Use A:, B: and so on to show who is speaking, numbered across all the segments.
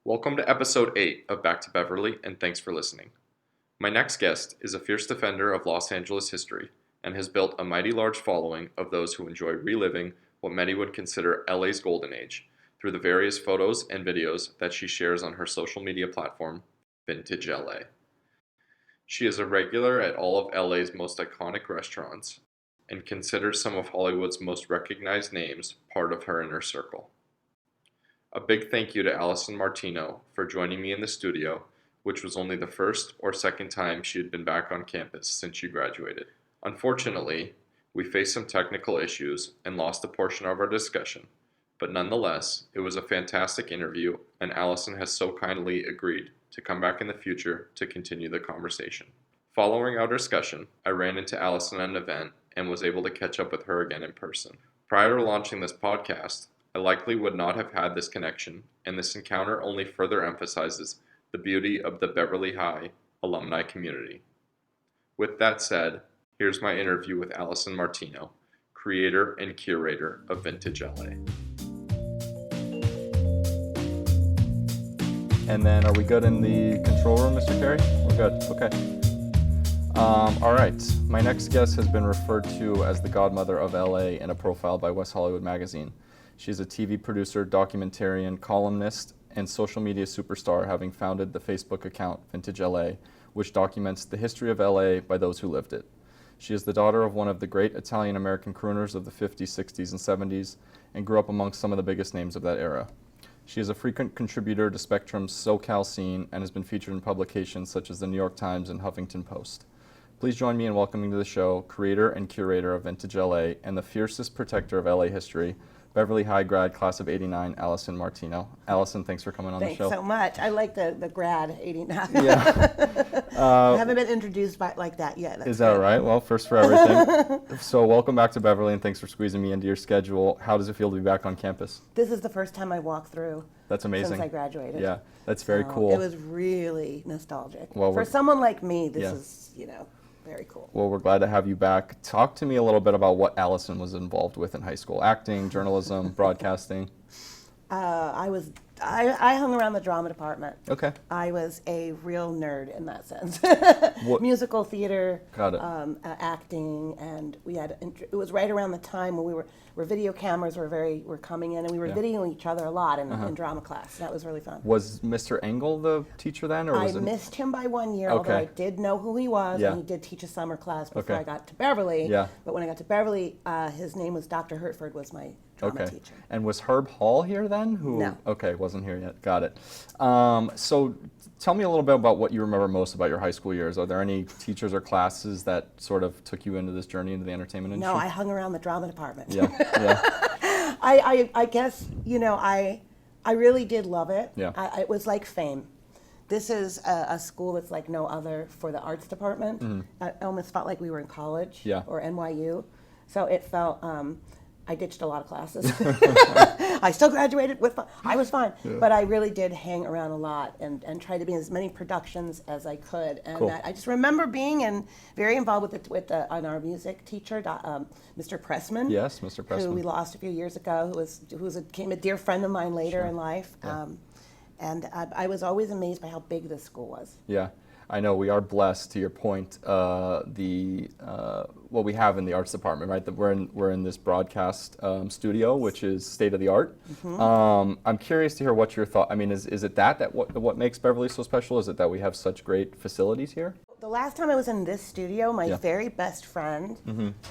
A: Welcome to episode 8 of Back to Beverly, and thanks for listening. My next guest is a fierce defender of Los Angeles history and has built a mighty large following of those who enjoy reliving what many would consider LA's golden age through the various photos and videos that she shares on her social media platform, Vintage LA. She is a regular at all of LA's most iconic restaurants and considers some of Hollywood's most recognized names part of her inner circle. A big thank you to Alison Martino for joining me in the studio, which was only the first or second time she had been back on campus since she graduated. Unfortunately, we faced some technical issues and lost a portion of our discussion, but nonetheless, it was a fantastic interview, and Alison has so kindly agreed to come back in the future to continue the conversation. Following our discussion, I ran into Alison at an event and was able to catch up with her again in person. Prior to launching this podcast, I likely would not have had this connection, and this encounter only further emphasizes the beauty of the Beverly High alumni community. With that said, here's my interview with Alison Martino, creator and curator of Vintage LA.
B: And then are we good in the control room, Mr. Carey? We're good, okay. All right, my next guest has been referred to as the godmother of LA in a profile by West Hollywood Magazine. She's a TV producer, documentarian, columnist, and social media superstar, having founded the Facebook account Vintage LA, which documents the history of LA by those who lived it. She is the daughter of one of the great Italian-American crooners of the 50s, 60s, and 70s, and grew up amongst some of the biggest names of that era. She is a frequent contributor to Spectrum's SoCal scene and has been featured in publications such as the New York Times and Huffington Post. Please join me in welcoming to the show creator and curator of Vintage LA and the fiercest protector of LA history, Beverly High grad, class of 89, Alison Martino. Alison, thanks for coming on the show.
C: Thanks so much. I like the grad 89.
B: Yeah.
C: I haven't been introduced like that yet.
B: Is that right? Well, first for everything. So welcome back to Beverly, and thanks for squeezing me into your schedule. How does it feel to be back on campus?
C: This is the first time I walked through.
B: That's amazing.
C: Since I graduated.
B: Yeah, that's very cool.
C: It was really nostalgic.
B: Well,
C: for someone like me, this
B: yeah.
C: is, very cool.
B: Well, we're glad to have you back. Talk to me a little bit about what Alison was involved with in high school. Acting, journalism, broadcasting.
C: I hung around the drama department.
B: Okay.
C: I was a real nerd in that sense.
B: What?
C: Musical theater,
B: Got it.
C: Acting, and it was right around the time when where video cameras were coming in, and we were videoing each other a lot in drama class. That was really fun.
B: Was Mr. Engel the teacher then, or was
C: I
B: it?
C: missed him by 1 year,
B: Okay.
C: although I did know who he was,
B: Yeah.
C: and he did teach a summer class before
B: Okay.
C: I got to Beverly.
B: Yeah.
C: But when I got to Beverly, his name was Dr. Hertford, was my drama teacher.
B: And was Herb Hall here then?
C: No.
B: Okay, wasn't here yet. Got it. So tell me a little bit about what you remember most about your high school years. Are there any teachers or classes that sort of took you into this journey into the entertainment industry?
C: No, I hung around the drama department.
B: Yeah, yeah.
C: I guess, I really did love it.
B: Yeah.
C: It was like fame. This is a school that's like no other for the arts department.
B: Mm-hmm.
C: I almost felt like we were in college
B: Yeah.
C: or NYU. So it felt, I ditched a lot of classes. I still graduated with, I was fine.
B: Yeah.
C: But I really did hang around a lot and try to be in as many productions as I could. And
B: Cool.
C: I just remember being very involved on our music teacher, Mr. Pressman.
B: Yes, Mr. Pressman.
C: Who we lost a few years ago, who became a dear friend of mine later
B: Sure.
C: in life.
B: Yeah.
C: And I was always amazed by how big this school was.
B: Yeah, I know we are blessed. To your point, what we have in the arts department, right? That we're in this broadcast studio, which is state of the art. Mm-hmm. I'm curious to hear what your thought. I mean, is it that what makes Beverly so special? Is it that we have such great facilities here?
C: The last time I was in this studio, my very best friend,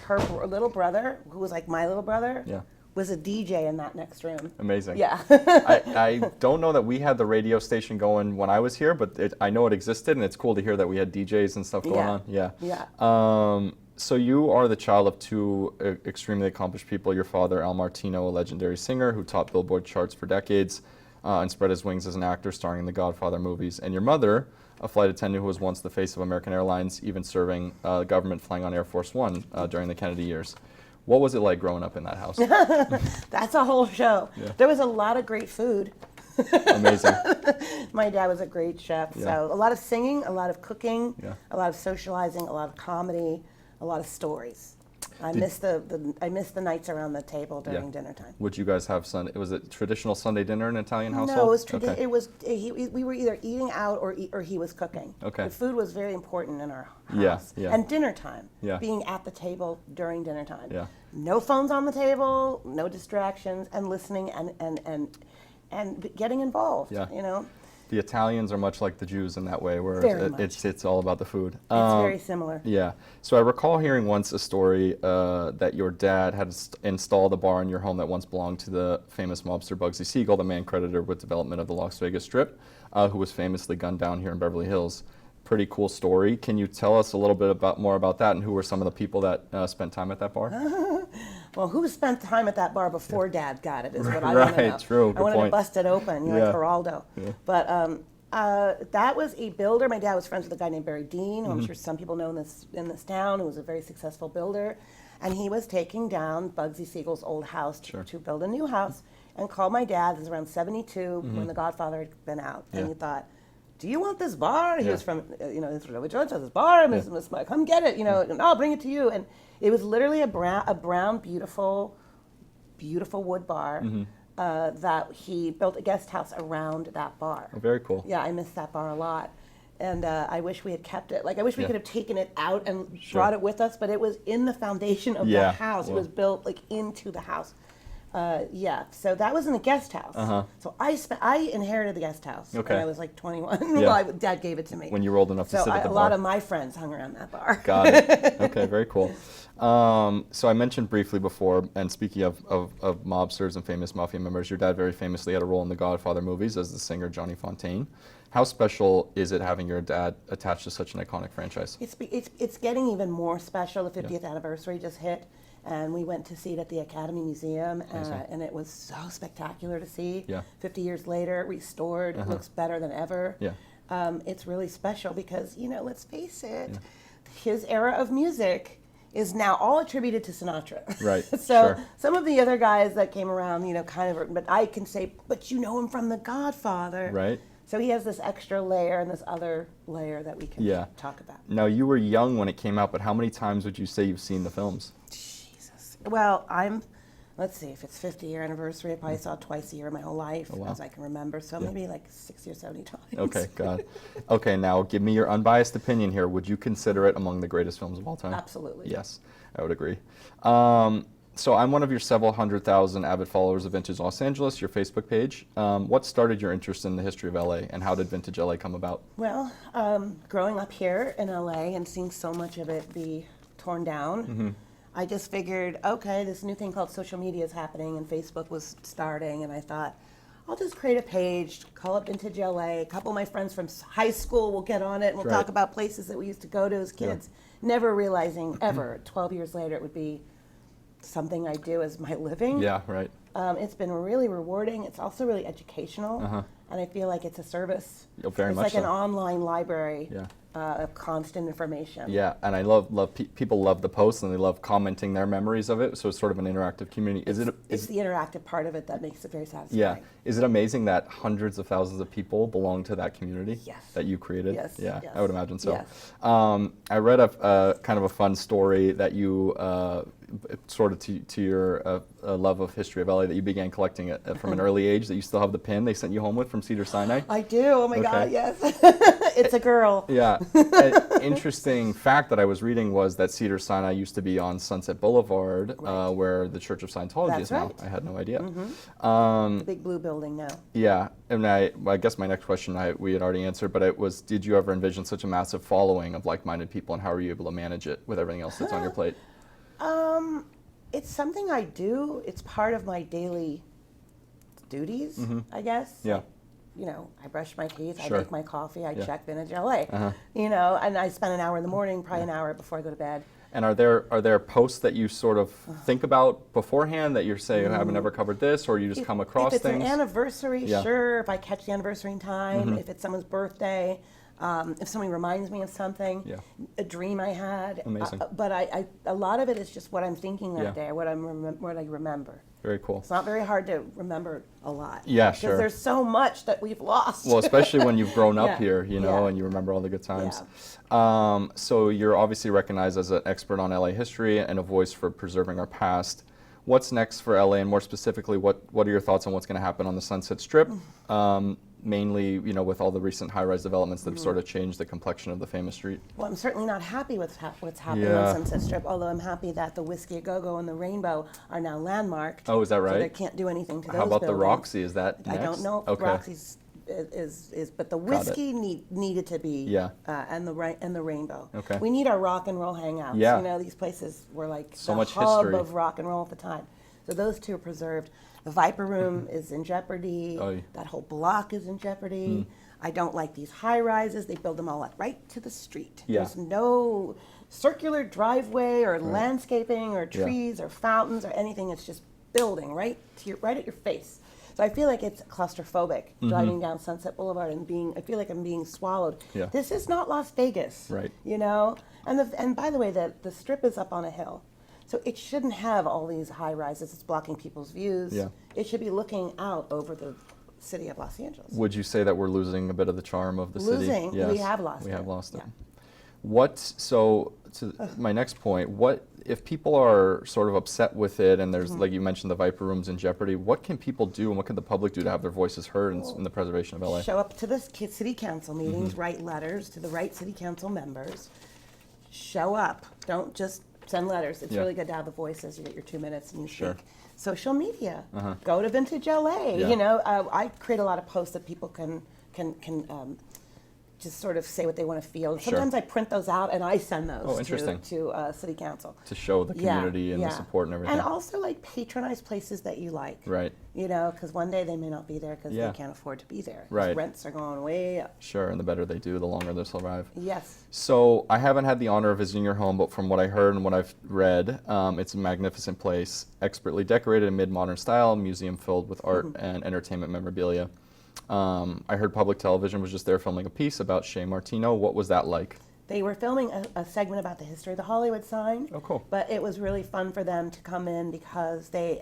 C: her little brother, who was like my little brother, was a DJ in that next room.
B: Amazing.
C: Yeah.
B: I don't know that we had the radio station going when I was here, but I know it existed, and it's cool to hear that we had DJs and stuff going on. Yeah.
C: Yeah.
B: So you are the child of two extremely accomplished people. Your father, Al Martino, a legendary singer who topped Billboard charts for decades and spread his wings as an actor starring in the Godfather movies. And your mother, a flight attendant who was once the face of American Airlines, even serving the government flying on Air Force One during the Kennedy years. What was it like growing up in that house?
C: That's a whole show.
B: Yeah.
C: There was a lot of great food.
B: Amazing.
C: My dad was a great chef.
B: Yeah.
C: So a lot of singing, a lot of cooking,
B: Yeah.
C: a lot of socializing, a lot of comedy, a lot of stories. I miss the nights around the table during dinner time.
B: Would you guys have was it traditional Sunday dinner in an Italian household?
C: No, it was we were either eating out or he was cooking.
B: Okay.
C: The food was very important in our
B: Yeah,
C: house.
B: yeah.
C: And dinner time.
B: Yeah.
C: Being at the table during dinner time.
B: Yeah.
C: No phones on the table, no distractions, and listening and getting involved.
B: Yeah.
C: You know.
B: The Italians are much like the Jews in that way, where
C: Very much.
B: it's all about the food.
C: It's very similar.
B: Yeah. So I recall hearing once a story that your dad had installed a bar in your home that once belonged to the famous mobster Bugsy Siegel, the man credited with development of the Las Vegas Strip, who was famously gunned down here in Beverly Hills. Pretty cool story. Can you tell us a little bit more about that, and who were some of the people that spent time at that bar?
C: Well, who spent time at that bar before Dad got it is what I
B: Right,
C: want to know.
B: true,
C: I
B: good
C: wanted to
B: point.
C: bust it open,
B: Yeah.
C: like Geraldo.
B: Yeah.
C: But that was a builder. My dad was friends with a guy named Barry Dean, who I'm sure some people know in this town, who was a very successful builder. And he was taking down Bugsy Siegel's old house to build a new house, and called my dad. This was around 72 when The Godfather had been out. And he thought, do you want this bar? He was from, this Robbie Jones has this bar, Miss Mike, come get it, and I'll bring it to you. And it was literally a brown, beautiful wood bar that he built a guest house around that bar.
B: Oh, very cool.
C: Yeah, I miss that bar a lot. And I wish we had kept it. Like, I wish we could have taken it out and brought it with us, but it was in the foundation of the house. It was built, like, into the house. So that was in the guest house. So I inherited the guest house when I was like 21. Well, Dad gave it to me.
B: When you were old enough to sit at the
C: a
B: bar.
C: lot of my friends hung around that bar.
B: Got it. Okay, very cool. So I mentioned briefly before, and speaking of mobsters and famous mafia members, your dad very famously had a role in the Godfather movies as the singer Johnny Fontaine. How special is it having your dad attached to such an iconic franchise?
C: It's getting even more special. The 50th anniversary just hit. And we went to see it at the Academy Museum, and it was so spectacular to see. 50 years later, restored, it looks better than ever. It's really special because, let's face it, his era of music is now all attributed to Sinatra.
B: Right.
C: So some of the other guys that came around, but I can say, but you know him from The Godfather.
B: Right.
C: So he has this extra layer and this other layer that we can talk about.
B: Now, you were young when it came out, but how many times would you say you've seen the films?
C: Well, let's see, if it's 50-year anniversary, I probably saw it twice a year my whole life, as I can remember. So maybe like 60 or 70 times.
B: Okay, got it. Okay, now give me your unbiased opinion here. Would you consider it among the greatest films of all time?
C: Absolutely.
B: Yes, I would agree. So I'm one of your several 100,000 avid followers of Vintage Los Angeles, your Facebook page. What started your interest in the history of LA, and how did Vintage LA come about?
C: Well, growing up here in LA and seeing so much of it be torn down, I just figured, okay, this new thing called social media is happening, and Facebook was starting, and I thought, I'll just create a page, call it Vintage LA. A couple of my friends from high school will get on it, and we'll talk about places that we used to go to as kids, never realizing ever, 12 years later, it would be something I do as my living.
B: Yeah, right.
C: It's been really rewarding. It's also really educational, and I feel like it's a service.
B: Very
C: it's
B: much
C: like
B: so.
C: an online library of constant information.
B: Yeah, and I love people love the posts, and they love commenting their memories of it. So it's sort of an interactive community.
C: It's the interactive part of it that makes it very satisfying.
B: Yeah, is it amazing that hundreds of thousands of people belong to that community that you created?
C: Yes.
B: Yeah,
C: yes.
B: I would imagine so.
C: Yes.
B: I read a kind of a fun story that you sort of to your love of history of LA, that you began collecting it from an early age, that you still have the pin they sent you home with from Cedars-Sinai?
C: I do. Oh my God, yes. It's a girl.
B: Yeah. An interesting fact that I was reading was that Cedars-Sinai used to be on Sunset Boulevard, where the Church of Scientology is now. I had no idea.
C: The big blue building now.
B: Yeah, and I guess my next question we had already answered, but it was, did you ever envision such a massive following of like-minded people, and how are you able to manage it with everything else that's on your plate?
C: It's something I do. It's part of my daily duties, I guess.
B: Yeah.
C: I brush my teeth, I
B: Sure.
C: make my coffee, I check Vintage LA. And I spend an hour in the morning, probably an hour before I go to bed.
B: And are there posts that you sort of think about beforehand that you say, I haven't ever covered this, or you just come across
C: if it's
B: things?
C: an anniversary, sure. If I catch the anniversary in time, if it's someone's birthday, If somebody reminds me of something,
B: Yeah.
C: a dream I had.
B: Amazing.
C: But a lot of it is just what I'm thinking that
B: Yeah.
C: day, what I remember.
B: Very cool.
C: It's not very hard to remember a lot.
B: Yeah,
C: Because
B: sure.
C: there's so much that we've lost.
B: Well, especially when you've grown up
C: Yeah.
B: here, you know,
C: Yeah.
B: and you remember all the good times. So you're obviously recognized as an expert on LA history and a voice for preserving our past. What's next for LA, and more specifically, what are your thoughts on what's going to happen on the Sunset Strip? Mainly, you know, with all the recent high-rise developments that have sort of changed the complexion of the famous street.
C: Well, I'm certainly not happy with what's happening
B: Yeah.
C: on Sunset Strip, although I'm happy that the Whiskey A Go-Go and the Rainbow are now landmarked.
B: Oh, is that
C: So
B: right?
C: they can't do anything to those
B: How about the
C: buildings.
B: Roxy? Is that next?
C: I don't know if
B: Okay.
C: Roxy's is, but the
B: Got it.
C: Whiskey needed to be,
B: Yeah.
C: and the Rainbow.
B: Okay.
C: We need our rock and roll hangouts.
B: Yeah.
C: You know, these places were like
B: So
C: the
B: much
C: hub
B: history.
C: of rock and roll at the time. So those two are preserved. The Viper Room is in jeopardy.
B: Oy.
C: That whole block is in jeopardy. I don't like these high rises. They build them all up right to the street.
B: Yeah.
C: There's no circular driveway or landscaping or
B: Yeah.
C: trees or fountains or anything. It's just building right at your face. So I feel like it's claustrophobic driving down Sunset Boulevard and I feel like I'm being swallowed.
B: Yeah.
C: This is not Las Vegas.
B: Right.
C: You know? And by the way, the strip is up on a hill. So it shouldn't have all these high rises. It's blocking people's views.
B: Yeah.
C: It should be looking out over the city of Los Angeles.
B: Would you say that we're losing a bit of the charm of the city?
C: Losing. We have lost
B: We
C: it.
B: have lost it.
C: Yeah.
B: So to my next point, what if people are sort of upset with it and there's, like you mentioned, the Viper Room's in jeopardy, what can people do and what can the public do to have their voices heard in the preservation of LA?
C: Show up to the city council meetings, write letters to the right city council members. Show up. Don't just send letters. It's
B: Yeah.
C: really good to have the voices. You get your 2 minutes and you
B: Sure.
C: speak. Social media. Go to Vintage LA.
B: Yeah.
C: You know, I create a lot of posts that people can just sort of say what they want to feel.
B: Sure.
C: Sometimes I print those out and I send those
B: Oh, interesting.
C: to city council.
B: To show the community and the support and everything.
C: And also like patronize places that you like.
B: Right.
C: You know, because one day they may not be there because
B: Yeah.
C: they can't afford to be there. 'Cause
B: Right.
C: Rents are going way up.
B: Sure, and the better they do, the longer they'll survive.
C: Yes.
B: So I haven't had the honor of visiting your home, but from what I heard and what I've read, it's a magnificent place, expertly decorated in mid-modern style, museum filled with art and entertainment memorabilia. I heard public television was just there filming a piece about Shea Martino. What was that like?
C: They were filming a segment about the history of the Hollywood sign.
B: Oh, cool.
C: But it was really fun for them to come in because they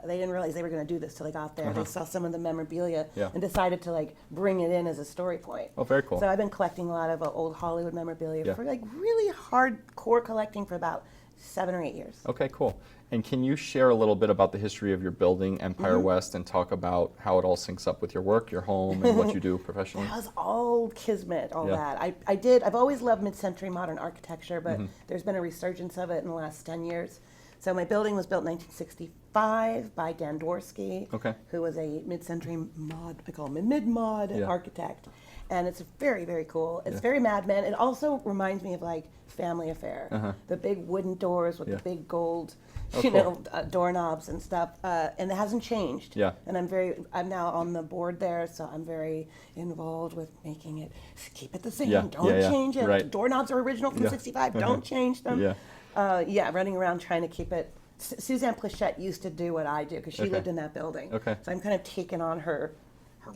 C: didn't realize they were going to do this till they got there. They saw some of the memorabilia
B: Yeah.
C: and decided to like bring it in as a story point.
B: Oh, very cool.
C: So I've been collecting a lot of old Hollywood memorabilia
B: Yeah.
C: for like really hardcore collecting for about 7 or 8 years.
B: Okay, cool. And can you share a little bit about the history of your building, Empire West, and talk about how it all syncs up with your work, your home, and what you do professionally?
C: That was all kismet, all
B: Yeah.
C: that. I've always loved mid-century modern architecture, but there's been a resurgence of it in the last 10 years. So my building was built in 1965 by Dan Dworsky,
B: Okay.
C: who was a mid-century mod, I call him a mid-mod
B: Yeah.
C: architect. And it's very, very cool. It's
B: Yeah.
C: very Mad Men. It also reminds me of like Family Affair. The big wooden doors with
B: Yeah.
C: the big gold,
B: Oh, cool.
C: doorknobs and stuff. And it hasn't changed.
B: Yeah.
C: And I'm now on the board there, so I'm very involved with making it, keep it the same,
B: Yeah,
C: don't
B: yeah,
C: change it.
B: right.
C: Doorknobs are original from
B: Yeah.
C: 65, don't change them.
B: Yeah.
C: Running around trying to keep it. Suzanne Plachette used to do what I do because she
B: Okay.
C: lived in that building.
B: Okay.
C: So I'm kind of taking on her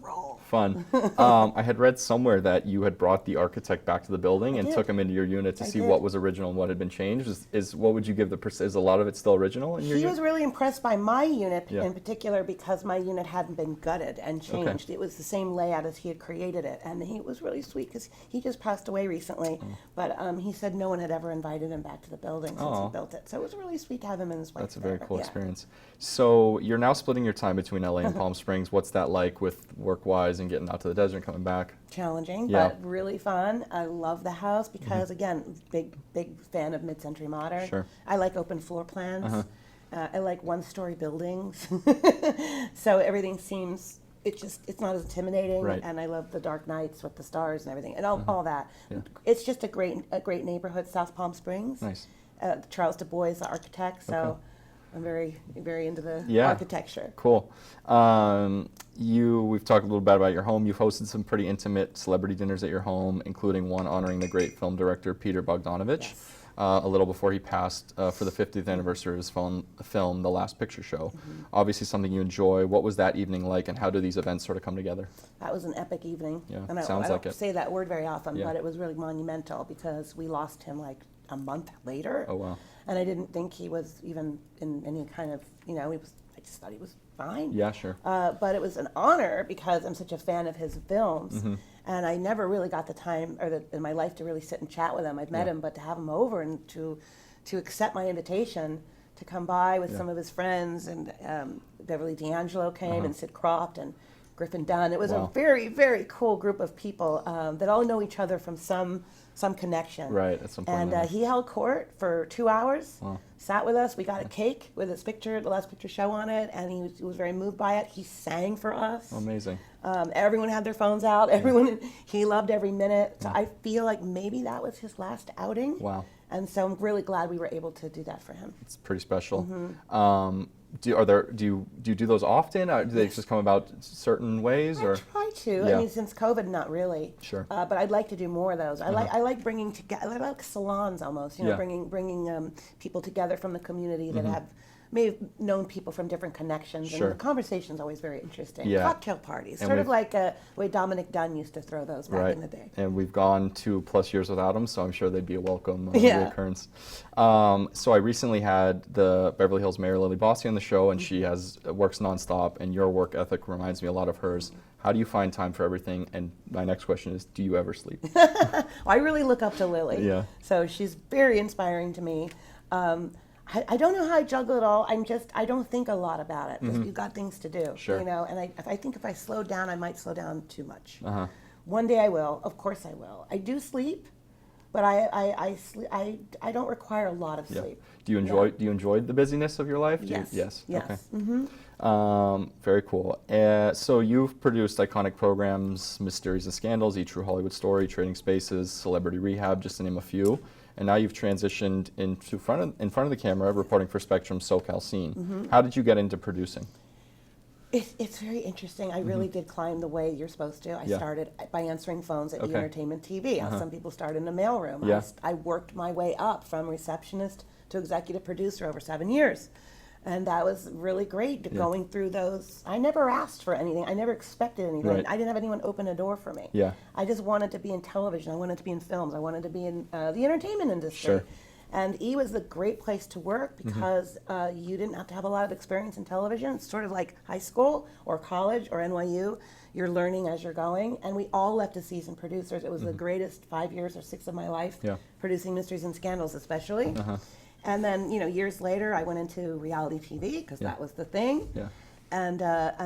C: role.
B: Fun. I had read somewhere that you had brought the architect back to the building and
C: did.
B: took him into your unit to
C: I
B: see
C: did.
B: what was original and what had been changed. Is what would you give is a lot of it still original in your
C: He
B: unit?
C: was really impressed by my unit
B: Yeah.
C: in particular because my unit hadn't been gutted and changed. It was the same layout as he had created it. And he was really sweet because he just passed away recently. But he said no one had ever invited him back to the building since
B: Aw.
C: he built it. So it was really sweet to have him and his wife
B: That's a very
C: there.
B: cool
C: Yeah.
B: experience. So you're now splitting your time between LA and Palm Springs. What's that like with work-wise and getting out to the desert and coming back?
C: Challenging,
B: Yeah.
C: but really fun. I love the house because, again, big fan of mid-century modern.
B: Sure.
C: I like open floor plans. I like one-story buildings. So everything seems, it's not as intimidating.
B: Right.
C: And I love the dark nights with the stars and everything and all that.
B: Yeah.
C: It's just a great neighborhood, South Palm Springs.
B: Nice.
C: Charles Du Bois, the architect, so
B: Okay.
C: I'm very, very into the
B: Yeah.
C: architecture.
B: Cool. We've talked a little bit about your home. You've hosted some pretty intimate celebrity dinners at your home, including one honoring the great film director Peter Bogdanovich.
C: Yes.
B: a little before he passed for the 50th anniversary of his film, The Last Picture Show. Obviously something you enjoy. What was that evening like, and how do these events sort of come together?
C: That was an epic evening.
B: Yeah,
C: and I
B: sounds like
C: don't
B: it.
C: say that word very often,
B: Yeah.
C: but it was really monumental because we lost him like a month later.
B: Oh, wow.
C: And I didn't think he was even in any kind of, I just thought he was fine.
B: Yeah, sure.
C: But it was an honor because I'm such a fan of his films.
B: Mm-hmm.
C: And I never really got the time in my life to really sit and chat with him. I've met him, but to have him over and to accept my invitation to come by with some of his friends, and Beverly D'Angelo came, and Sid Croft and Griffin Dunn. It was a very, very cool group of people that all know each other from some connection.
B: Right, at some point.
C: And he held court for 2 hours,
B: Wow.
C: sat with us. We got a cake with his picture, The Last Picture Show on it, and he was very moved by it. He sang for us.
B: Amazing.
C: Everyone had their phones out. He loved every minute. So I feel like maybe that was his last outing.
B: Wow.
C: And so I'm really glad we were able to do that for him.
B: It's pretty special.
C: Mm-hmm.
B: Do you do those often? Do they just come about certain ways, or?
C: I try to.
B: Yeah.
C: I mean, since COVID, not really.
B: Sure.
C: But I'd like to do more of those. I like bringing together. I like salons almost.
B: Yeah.
C: Bringing people together from the community that may have known people from different connections.
B: Sure.
C: And the conversation's always very interesting.
B: Yeah.
C: Cocktail parties,
B: And
C: sort of like the way Dominic Dunn used to throw those back in the day.
B: And we've gone 2+ years without them, so I'm sure they'd be a welcome reoccurrence. So I recently had the Beverly Hills Mayor Lily Bossie on the show, and she works nonstop, and your work ethic reminds me a lot of hers. How do you find time for everything? And my next question is, do you ever sleep?
C: Well, I really look up to Lily.
B: Yeah.
C: So she's very inspiring to me. I don't know how I juggle it all. I don't think a lot about it because you've got things to do.
B: Sure.
C: And I think if I slow down, I might slow down too much.
B: Uh-huh.
C: One day I will. Of course I will. I do sleep, but I don't require a lot of sleep.
B: Do you enjoy the busyness of your life?
C: Yes.
B: Yes.
C: Yes.
B: Okay.
C: Mm-hmm.
B: Very cool. So you've produced iconic programs, Mysteries and Scandals, E! True Hollywood Story, Trading Spaces, Celebrity Rehab, just to name a few. And now you've transitioned in front of the camera, reporting for Spectrum's SoCal Scene. How did you get into producing?
C: It's very interesting. I really did climb the way you're supposed to. I started by answering phones at E! Entertainment TV. Some people start in the mailroom.
B: Yeah.
C: I worked my way up from receptionist to executive producer over 7 years. And that was really great, going through those. I never asked for anything. I never expected anything.
B: Right.
C: I didn't have anyone open a door for me.
B: Yeah.
C: I just wanted to be in television. I wanted to be in films. I wanted to be in the entertainment industry.
B: Sure.
C: And E! was a great place to work because you didn't have to have a lot of experience in television. It's sort of like high school or college or NYU. You're learning as you're going. And we all left as seasoned producers. It was the greatest 5 years or 6 of my life, producing Mysteries and Scandals especially. And then, years later, I went into reality TV because that was the thing.
B: Yeah.
C: And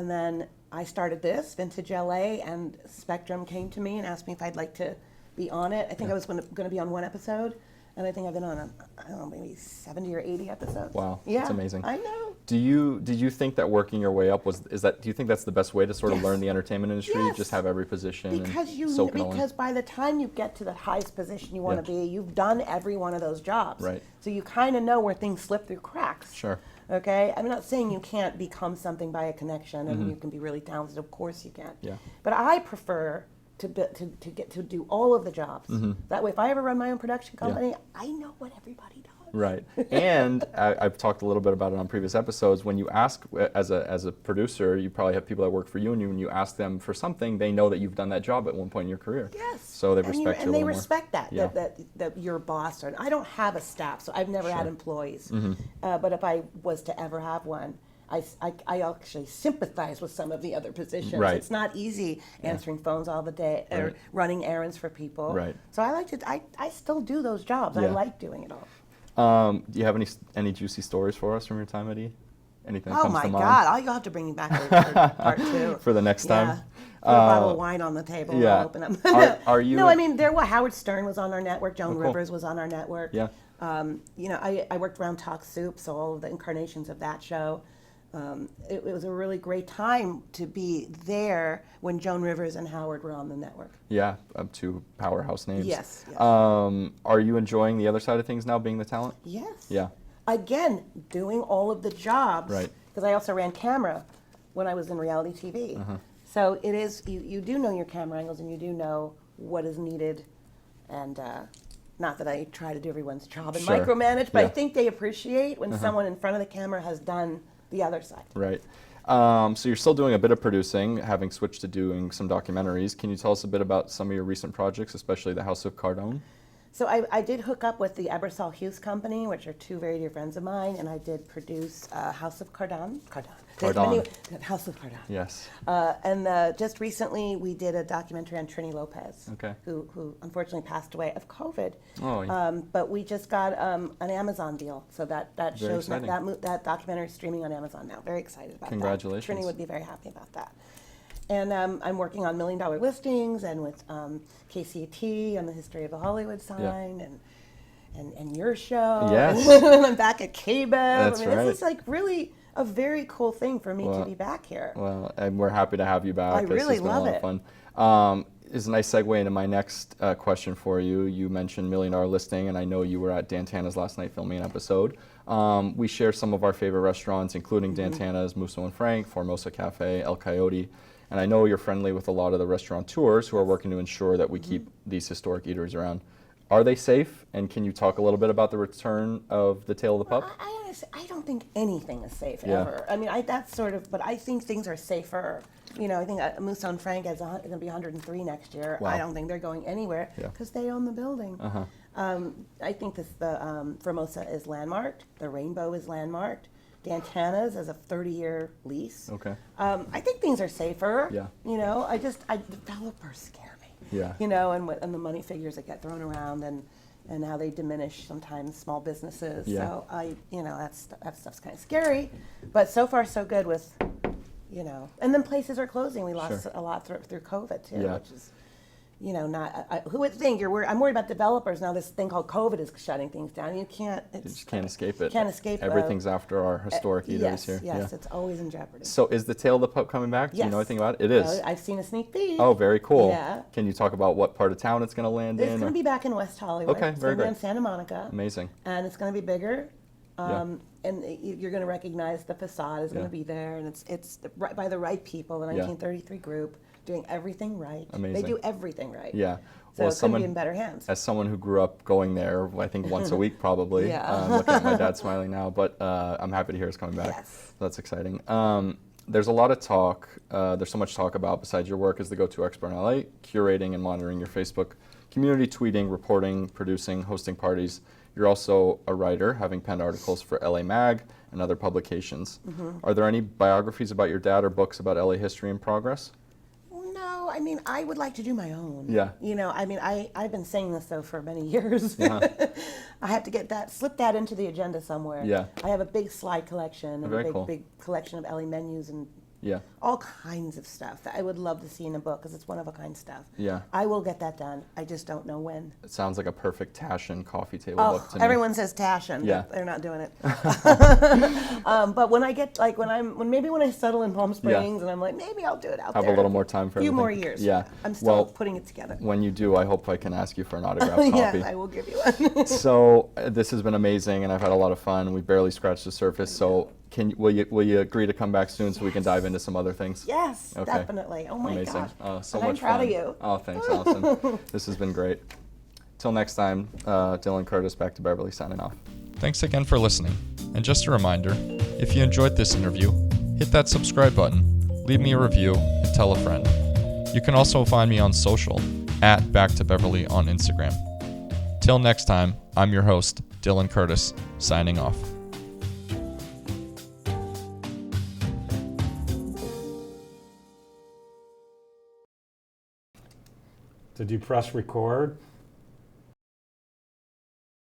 C: then I started this, Vintage LA, and Spectrum came to me and asked me if I'd like to be on it. I think I was going to be on one episode, and I think I've been on, I don't know, maybe 70 or 80 episodes.
B: Wow,
C: yeah,
B: that's amazing.
C: I know.
B: Did do you think that working your way up do you think that's the best way to sort of learn the entertainment industry?
C: Yes.
B: Just have every position
C: Because
B: and soak it all in?
C: because by the time you get to the highest position you want to be, you've done every one of those jobs.
B: Right.
C: So you kind of know where things slip through cracks.
B: Sure.
C: Okay, I'm not saying you can't become something by a connection and you can be really talented. Of course you can.
B: Yeah.
C: But I prefer to get to do all of the jobs. That way, if I ever run my own production company, I know what everybody does.
B: Right. And I've talked a little bit about it on previous episodes. When you ask, as a producer, you probably have people that work for you, and when you ask them for something, they know that you've done that job at one point in your career.
C: Yes.
B: So they
C: And
B: respect you a
C: and
B: little
C: they
B: more.
C: respect that,
B: Yeah.
C: that you're boss. Or, I don't have a staff, so I've never had employees. But if I was to ever have one, I actually sympathize with some of the other positions.
B: Right.
C: It's not easy answering phones all the day or
B: Right.
C: running errands for people.
B: Right.
C: So I still do those jobs. I
B: Yeah.
C: like doing it all.
B: Do you have any juicy stories for us from your time at E? Anything that
C: Oh
B: comes
C: my
B: to mind?
C: God! You'll have to bring me back for part 2.
B: For the next
C: Yeah.
B: time?
C: Put a bottle of wine on the table and
B: yeah.
C: I'll open up.
B: Are you-
C: No, I mean, Howard Stern was on our network. Joan
B: cool.
C: Rivers was on our network.
B: Yeah.
C: I worked around Talk Soup, so all of the incarnations of that show. It was a really great time to be there when Joan Rivers and Howard were on the network.
B: Yeah, up to powerhouse names.
C: Yes, yes.
B: Are you enjoying the other side of things now, being the talent?
C: Yes.
B: Yeah.
C: Again, doing all of the jobs.
B: Right.
C: Because I also ran camera when I was in reality TV. So it is, you do know your camera angles and you do know what is needed. And not that I try to do everyone's job and
B: Sure.
C: micromanage, but
B: Yeah.
C: I think they appreciate when someone in front of the camera has done the other side.
B: Right. So you're still doing a bit of producing, having switched to doing some documentaries. Can you tell us a bit about some of your recent projects, especially the House of Cardone?
C: So I did hook up with the Ebersol Hughes Company, which are two very dear friends of mine, and I did produce House of Cardone.
B: Cardone.
C: House of Cardone.
B: Yes.
C: And just recently we did a documentary on Trini Lopez,
B: Okay.
C: who unfortunately passed away of COVID.
B: Oh, yeah.
C: But we just got an Amazon deal, so that
B: Very
C: shows
B: exciting.
C: that documentary is streaming on Amazon now. Very excited about
B: Congratulations.
C: that. Trini would be very happy about that. And I'm working on $1 Million Listings and with KCT on the history of the Hollywood sign and your show.
B: Yes.
C: And I'm back at KBEV.
B: That's
C: I mean,
B: right.
C: this is like really a very cool thing for me to
B: Well,
C: be back here.
B: Well, and we're happy to have you back.
C: I
B: This
C: really
B: has been
C: love
B: a lot
C: it.
B: of fun. Is a nice segue into my next question for you. You mentioned $1 Million Listing, and I know you were at Dan Tana's last night filming an episode. We share some of our favorite restaurants, including Dan Tana's, Musso and Frank, Formosa Cafe, El Coyote. And I know you're friendly with a lot of the restaurateurs who are working to ensure that we keep these historic eateries around. Are they safe? And can you talk a little bit about the return of the Tail of the Pup?
C: I honestly, I don't think anything is safe
B: Yeah.
C: ever. I mean, that's sort of, but I think things are safer. You know, I think Musso and Frank is going to be 103 next year.
B: Wow.
C: I don't think they're going anywhere
B: Yeah.
C: because they own the building. I think the Formosa is landmarked. The Rainbow is landmarked. Dan Tana's is a 30-year lease.
B: Okay.
C: I think things are safer.
B: Yeah.
C: You know, developers scare me.
B: Yeah.
C: You know, and the money figures that get thrown around and how they diminish sometimes small businesses.
B: Yeah.
C: So that stuff's kind of scary, but so far so good with, and then places are closing. We lost
B: Sure.
C: a lot through COVID too,
B: Yeah.
C: which is, who would think I'm worried about developers now. This thing called COVID is shutting things down. You just
B: can't escape it.
C: Can't escape.
B: Everything's after our historic eateries
C: yes,
B: here.
C: Yes, it's always in jeopardy.
B: So is the Tail of the Pup coming back? Do you know
C: Yes.
B: anything about it? It is.
C: I've seen a sneak peek.
B: Oh, very cool.
C: Yeah.
B: Can you talk about what part of town it's going to land
C: It's
B: in?
C: going
B: or-
C: to be back in West Hollywood.
B: Okay,
C: It's
B: very
C: going to be
B: great.
C: on Santa Monica.
B: Amazing.
C: And it's going to be bigger.
B: Yeah.
C: And you're going to recognize the facade is going
B: Yeah.
C: to be there, and it's right by the right people, the
B: Yeah.
C: 1933 group, doing everything right.
B: Amazing.
C: They do everything right.
B: Yeah.
C: So
B: Well,
C: it couldn't be in better hands.
B: as someone who grew up going there, I think once a week probably.
C: Yeah.
B: Looking at my dad smiling now, but I'm happy to hear it's coming back.
C: Yes.
B: That's exciting. There's a lot of talk. There's so much talk about, besides your work as the go-to expert in LA, curating and monitoring your Facebook community, tweeting, reporting, producing, hosting parties. You're also a writer, having penned articles for LA Mag and other publications. Are there any biographies about your dad or books about LA history in progress?
C: No, I mean, I would like to do my own.
B: Yeah.
C: I've been saying this though for many years. I have to slip that into the agenda somewhere.
B: Yeah.
C: I have a big slide collection and
B: Very
C: a big,
B: cool.
C: big collection of LA menus and
B: Yeah.
C: all kinds of stuff that I would love to see in a book because it's one of a kind stuff.
B: Yeah.
C: I will get that done. I just don't know when.
B: It sounds like a perfect Taschen coffee table
C: Oh,
B: book to me.
C: everyone says Taschen.
B: Yeah.
C: They're not doing it. But when I get when I settle in Palm Springs and I'm like, maybe I'll do it out
B: Have
C: there.
B: a little more time for
C: a few more
B: everything.
C: years.
B: Yeah.
C: I'm still
B: Well,
C: putting it together.
B: When you do, I hope I can ask you for an autographed copy.
C: Yes, I will give you one.
B: So this has been amazing, and I've had a lot of fun. We barely scratched the surface. So will you agree to come back soon so we can dive into some other things?
C: Yes,
B: Okay.
C: definitely. Oh my
B: Amazing.
C: gosh.
B: So
C: And
B: much
C: I'm proud
B: fun.
C: of you.
B: Oh, thanks, Alison. This has been great. Till next time, Dillon Curtis back to Beverly signing off.
A: Thanks again for listening. And just a reminder, if you enjoyed this interview, hit that subscribe button, leave me a review, and tell a friend. You can also find me on social at Back to Beverly on Instagram. Till next time, I'm your host, Dillon Curtis, signing off.
D: Did you press record?